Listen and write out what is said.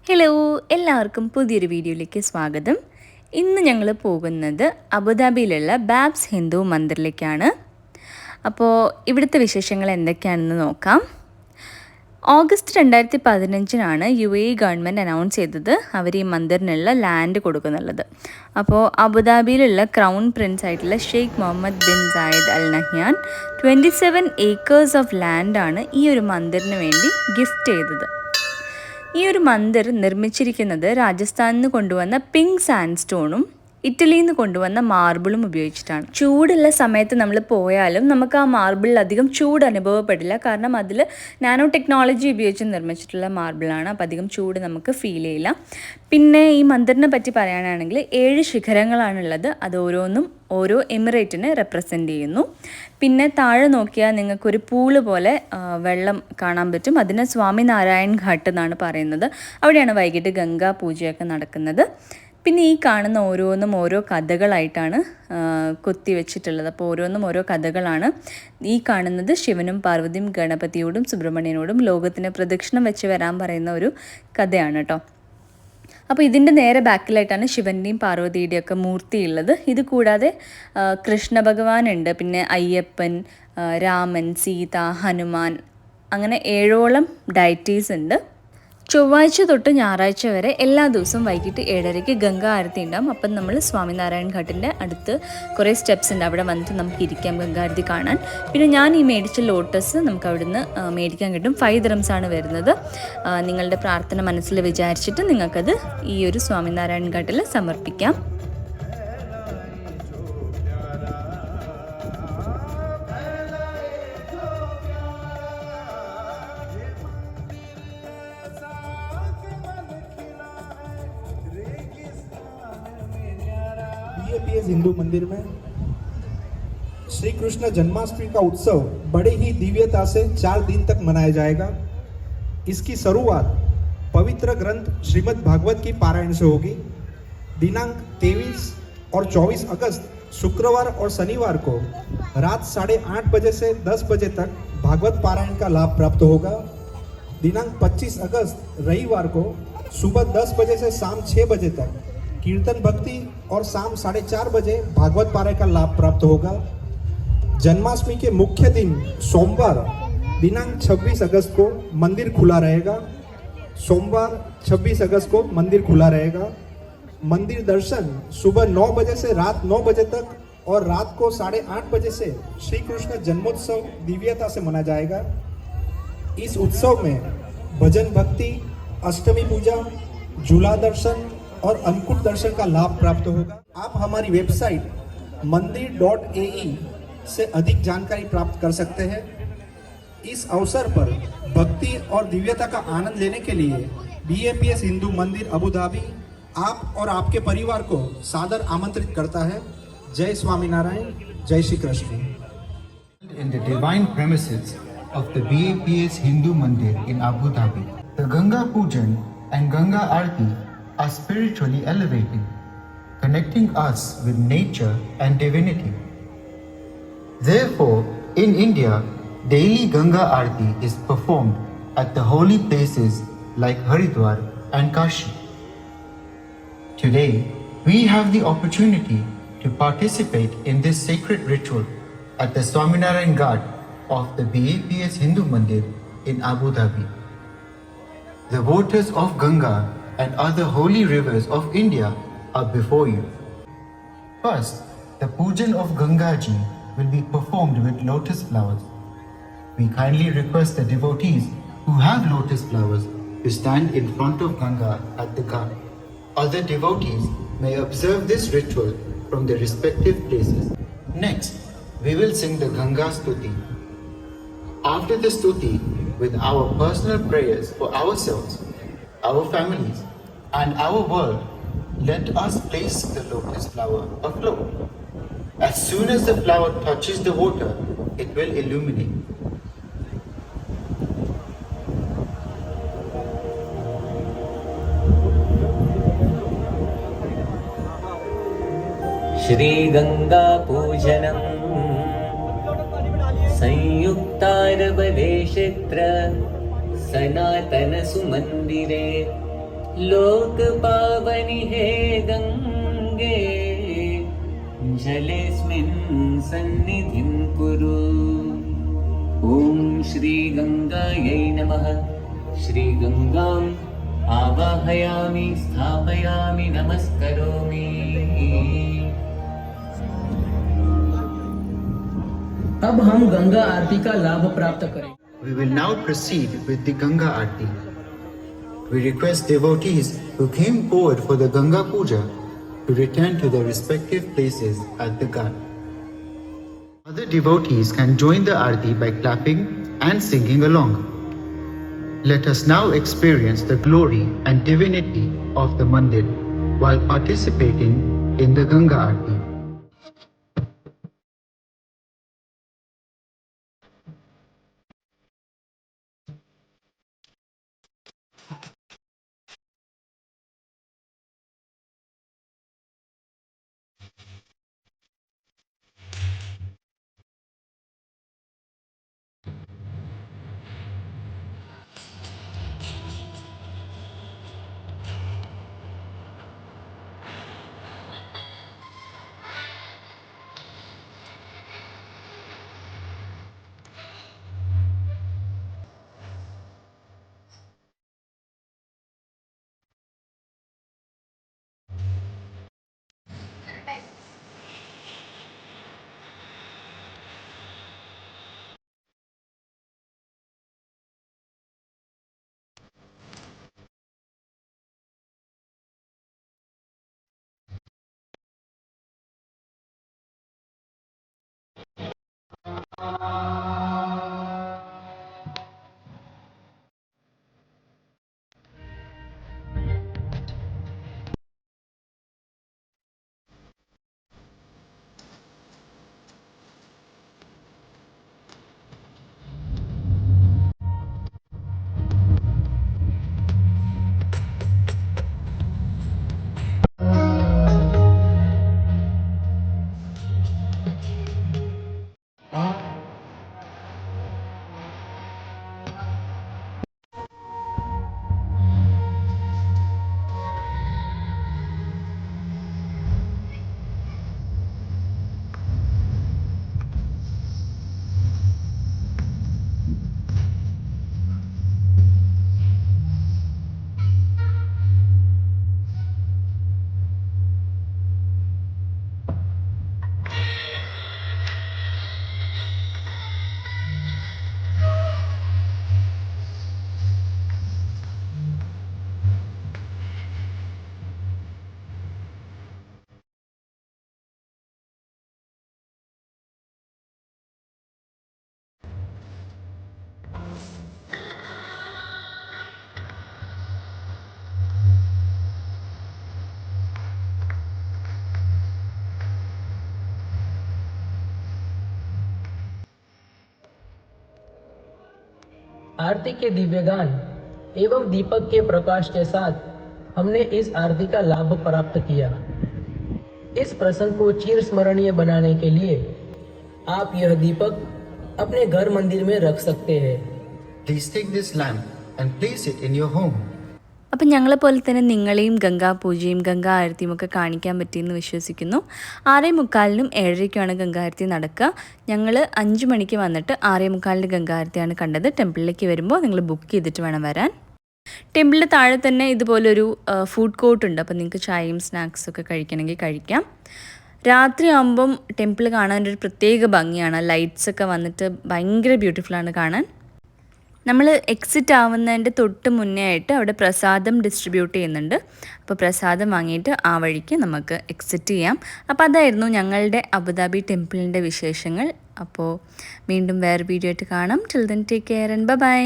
Hello, എല്ലാവർക്കും പുതിയൊരു വീഡിയോയിലേക്ക് സ്വാഗതം. ഇന്ന് ഞങ്ങൾ പോകുന്നത് അബുദാബിയിലുള്ള ബാപ്സ് ഹിന്ദു മന്ദിറിലേക്കാണ്. അപ്പോൾ ഇവിടുത്തെ വിശേഷങ്ങൾ എന്തൊക്കെയാണെന്ന് നോക്കാം. ഓഗസ്റ്റ് 2015 UAE ഗവൺമെൻറ് അനൗൺസ് ചെയ്തത് അവർ ഈ മന്ദിറിനുള്ള ലാൻഡ് കൊടുക്കുന്നുള്ളത്. അപ്പോൾ അബുദാബിയിലുള്ള ക്രൗൺ പ്രിൻസ് ആയിട്ടുള്ള Sheikh Mohammed bin Zayed Al Nahyan 27 acres of ലാൻഡാണ് ഈ ഒരു മന്ദിറിന് വേണ്ടി ഗിഫ്റ്റ് ചെയ്തത്. ഈ ഒരു മന്ദിർ നിർമ്മിച്ചിരിക്കുന്നത് രാജസ്ഥാനിൽ നിന്ന് കൊണ്ടുവന്ന പിങ്ക് സാൻഡ് സ്റ്റോണും ഇറ്റലിയിൽ നിന്ന് കൊണ്ടുവന്ന മാർബിളും ഉപയോഗിച്ചിട്ടാണ്. ചൂടുള്ള സമയത്ത് നമ്മൾ പോയാലും നമുക്ക് ആ മാർബിളിൽ അധികം ചൂട് അനുഭവപ്പെടില്ല. കാരണം അതിൽ നാനോ ടെക്നോളജി ഉപയോഗിച്ച് നിർമ്മിച്ചിട്ടുള്ള മാർബിളാണ്. അപ്പോൾ അധികം ചൂട് നമുക്ക് ഫീൽ ചെയ്യില്ല. പിന്നെ ഈ മന്ദിറിനെ പറ്റി പറയാനാണെങ്കിൽ 7 ശിഖരങ്ങളാണുള്ളത്. അത് ഓരോന്നും ഓരോ എമിറേറ്റിനെ റെപ്രസെൻ്റ് ചെയ്യുന്നു. പിന്നെ താഴെ നോക്കിയാൽ നിങ്ങൾക്കൊരു പൂള് പോലെ വെള്ളം കാണാൻ പറ്റും. അതിന് സ്വാമിനാരായൺ ഘട്ട് എന്നാണ് പറയുന്നത്. അവിടെയാണ് വൈകിട്ട് ഗംഗാ പൂജയൊക്കെ നടക്കുന്നത്. പിന്നെ ഈ കാണുന്ന ഓരോന്നും ഓരോ കഥകളായിട്ടാണ് കൊത്തി വെച്ചിട്ടുള്ളത്. അപ്പോൾ ഓരോന്നും ഓരോ കഥകളാണ്. ഈ കാണുന്നത് ശിവനും പാർവതിയും ഗണപതിയോടും സുബ്രഹ്മണ്യനോടും ലോകത്തിന് പ്രദക്ഷിണം വെച്ച് വരാൻ പറയുന്ന ഒരു കഥയാണ് കേട്ടോ. അപ്പോൾ ഇതിൻ്റെ നേരെ ബാക്കിലായിട്ടാണ് ശിവൻ്റെയും പാർവതിയുടെയും ഒക്കെ മൂർത്തിയുള്ളത്. ഇത് കൂടാതെ കൃഷ്ണ ഭഗവാനുണ്ട്, പിന്നെ അയ്യപ്പൻ, രാമൻ, സീത, ഹനുമാൻ, അങ്ങനെ 7ഓളം ഡൈറ്റീസ് ഉണ്ട്. ചൊവ്വാഴ്ച തൊട്ട് ഞായറാഴ്ച വരെ എല്ലാ ദിവസവും വൈകിട്ട് 7:30 ഗംഗാ ആരതി ഉണ്ടാകും. അപ്പം നമ്മൾ സ്വാമിനാരായൺ ഘട്ടിൻ്റെ അടുത്ത് കുറേ സ്റ്റെപ്സ് ഉണ്ട്. അവിടെ വന്നിട്ട് നമുക്ക് ഇരിക്കാം ഗംഗാ ആരതി കാണാൻ. പിന്നെ ഞാൻ ഈ മേടിച്ച ലോട്ടസ് നമുക്ക് അവിടുന്ന് മേടിക്കാൻ കിട്ടും. 5 dirhams ആണ് വരുന്നത്. നിങ്ങളുടെ പ്രാർത്ഥന മനസ്സിൽ വിചാരിച്ചിട്ട് നിങ്ങൾക്കത് ഈ ഒരു സ്വാമിനാരായൺ ഘട്ടിൽ സമർപ്പിക്കാം. BAPS हिंदू मंदिर में श्री कृष्ण जन्माष्टमी का उत्सव बड़े ही दिव्यता से 4 दिन तक मनाया जाएगा। इसकी शुरुआत पवित्र ग्रंथ श्रीमद् भागवत की पारायण से होगी। दिनांक 23 और 24 अगस्त शुक्रवार और शनिवार को रात 8:30 बजे से 10 बजे तक भागवत पारायण का लाभ प्राप्त होगा। दिनांक 25 अगस्त रविवार को सुबह 10 बजे से शाम 6 बजे तक कीर्तन भक्ति और शाम 4:30 बजे भागवत पारायण का लाभ प्राप्त होगा। जन्माष्टमी के मुख्य दिन सोमवार दिनांक 26 अगस्त को मंदिर खुला रहेगा। सोमवार 26 अगस्त को मंदिर खुला रहेगा। मंदिर दर्शन सुबह 9 बजे से रात 9 बजे तक और रात को 8:30 बजे से श्री कृष्ण जन्मोत्सव दिव्यता से मनाया जाएगा। इस उत्सव में भजन भक्ति, अष्टमी पूजा, झूला दर्शन और अन्नकूट दर्शन का लाभ प्राप्त होगा। आप हमारी वेबसाइट mandir.ae से अधिक जानकारी प्राप्त कर सकते हैं। इस अवसर पर भक्ति और दिव्यता का आनंद लेने के लिए BAPS हिंदू मंदिर अबू धाबी आप और आपके परिवार को सादर आमंत्रित करता है। जय स्वामीनारायण, जय Shri Krishna. In the divine premises of the BAPS Hindu Mandir in Abu Dhabi, the Ganga Pujan and Ganga Aarti are spiritually elevating, connecting us with nature and divinity. Therefore, in India, daily Ganga Aarti is performed at the holy places like Haridwar and Kashi. Today, we have the opportunity to participate in this sacred ritual at the Swaminarayan Ghat of the BAPS Hindu Mandir in Abu Dhabi. The waters of Ganga and other holy rivers of India are before you. First, the pujan of Gangaji will be performed with lotus flowers. We kindly request the devotees who have lotus flowers to stand in front of Ganga at the ghat. Other devotees may observe this ritual from their respective places. Next, we will sing the Ganga Stuti. After the Stuti, with our personal prayers for ourselves, our families, and our world, let us place the lotus flower afloat. As soon as the flower touches the water, it will illuminate. Shri Ganga पूजनम संयुक्तारबले क्षेत्र सनातन सुमंदिरे लोक पावनि हे गंगे जलेस्मिन् सन्निधिं कुरु। ॐ श्री गंगायै नमः। श्री गंगाम् आवाहयामि स्थापयामि नमस्करोमि। अब हम गंगा आरती का लाभ प्राप्त करें। We will now proceed with the Ganga Aarti. We request devotees who came forward for the Ganga Puja to return to their respective places at the ghat. Other devotees can join the Aarti by clapping and singing along. Let us now experience the glory and divinity of the Mandir while participating in the Ganga Aarti. आरती के दिव्य गान एवं दीपक के प्रकाश के साथ हमने इस आरती का लाभ प्राप्त किया। इस प्रसंग को चिर स्मरणीय बनाने के लिए आप यह दीपक अपने घर मंदिर में रख सकते हैं। Please take this lamp and place it in your home. അപ്പം ഞങ്ങളെപ്പോലെ തന്നെ നിങ്ങളെയും ഗംഗാപൂജയും ഗംഗാ ആരത്തിയും ഒക്കെ കാണിക്കാൻ പറ്റിയെന്ന് വിശ്വസിക്കുന്നു. 6:45-നും 7:30-ക്കുമാണ് ഗംഗാ ആരത്തി നടക്കുക. ഞങ്ങൾ 5 മണിക്ക് വന്നിട്ട് 6:45-ന് ഗംഗാ ആരത്തിയാണ് കണ്ടത്. ടെമ്പിളിലേക്ക് വരുമ്പോൾ നിങ്ങൾ ബുക്ക് ചെയ്തിട്ട് വേണം വരാൻ. ടെമ്പിളിൻ്റെ താഴെ തന്നെ ഇതുപോലൊരു ഫുഡ് കോർട്ട് ഉണ്ട്. അപ്പോൾ നിങ്ങൾക്ക് ചായയും സ്നാക്സൊക്കെ കഴിക്കണമെങ്കിൽ കഴിക്കാം. രാത്രി ആകുമ്പം ടെമ്പിൾ കാണാനൊരു പ്രത്യേക ഭംഗിയാണ്. ലൈറ്റ്സൊക്കെ വന്നിട്ട് ഭയങ്കര ബ്യൂട്ടിഫുള്ളാണ് കാണാൻ. നമ്മൾ എക്സിറ്റ് ആവുന്നതിൻ്റെ തൊട്ട് മുന്നേ ആയിട്ട് അവിടെ പ്രസാദം ഡിസ്ട്രിബ്യൂട്ട് ചെയ്യുന്നുണ്ട്. അപ്പോൾ പ്രസാദം വാങ്ങിയിട്ട് ആ വഴിക്ക് നമുക്ക് എക്സിറ്റ് ചെയ്യാം. അപ്പോൾ അതായിരുന്നു ഞങ്ങളുടെ അബുദാബി ടെമ്പിളിൻ്റെ വിശേഷങ്ങൾ. അപ്പോൾ വീണ്ടും വേറെ വീഡിയോ ആയിട്ട് കാണാം. Till then take care and by.